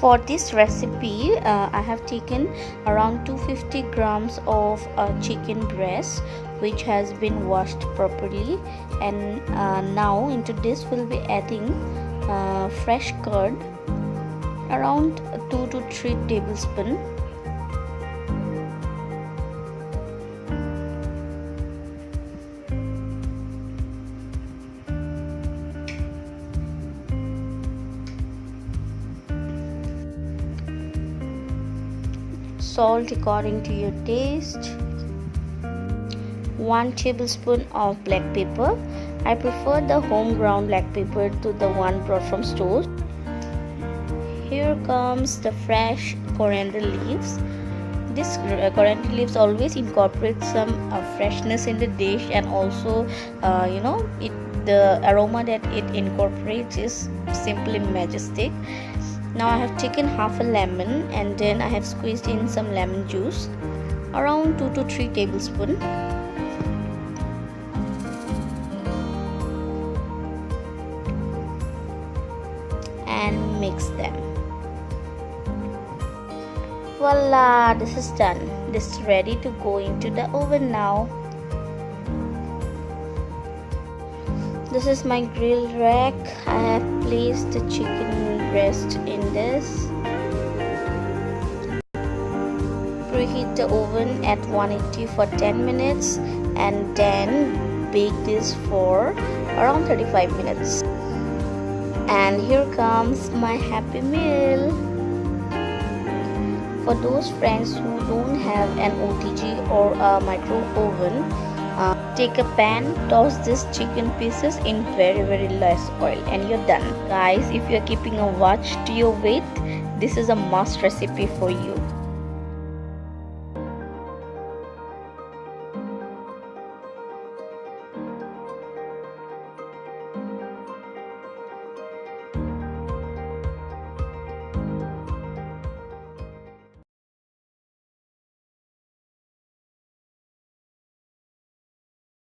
For this recipe, I have taken around 250 grams of chicken breast, which has been washed properly, and now into this we'll be adding fresh curd, around 2 to 3 tablespoons. Salt according to your taste, 1 tablespoon of black pepper. I prefer the home ground black pepper to the one brought from stores. Here comes the fresh coriander leaves. This coriander leaves always incorporate some freshness in the dish, and also the aroma that it incorporates is simply majestic. Now I have taken half a lemon, and then I have squeezed in some lemon juice, around 2 to 3 tablespoons. And mix them. Voila, this is done. This is ready to go into the oven now. This is my grill rack. I have placed the chicken breast in this. Preheat the oven at 180 for 10 minutes and then bake this for around 35 minutes. And here comes my happy meal. For those friends who don't have an OTG or a micro oven, take a pan, toss these chicken pieces in very less oil, and you're done. Guys, if you're keeping a watch to your weight, this is a must recipe for you.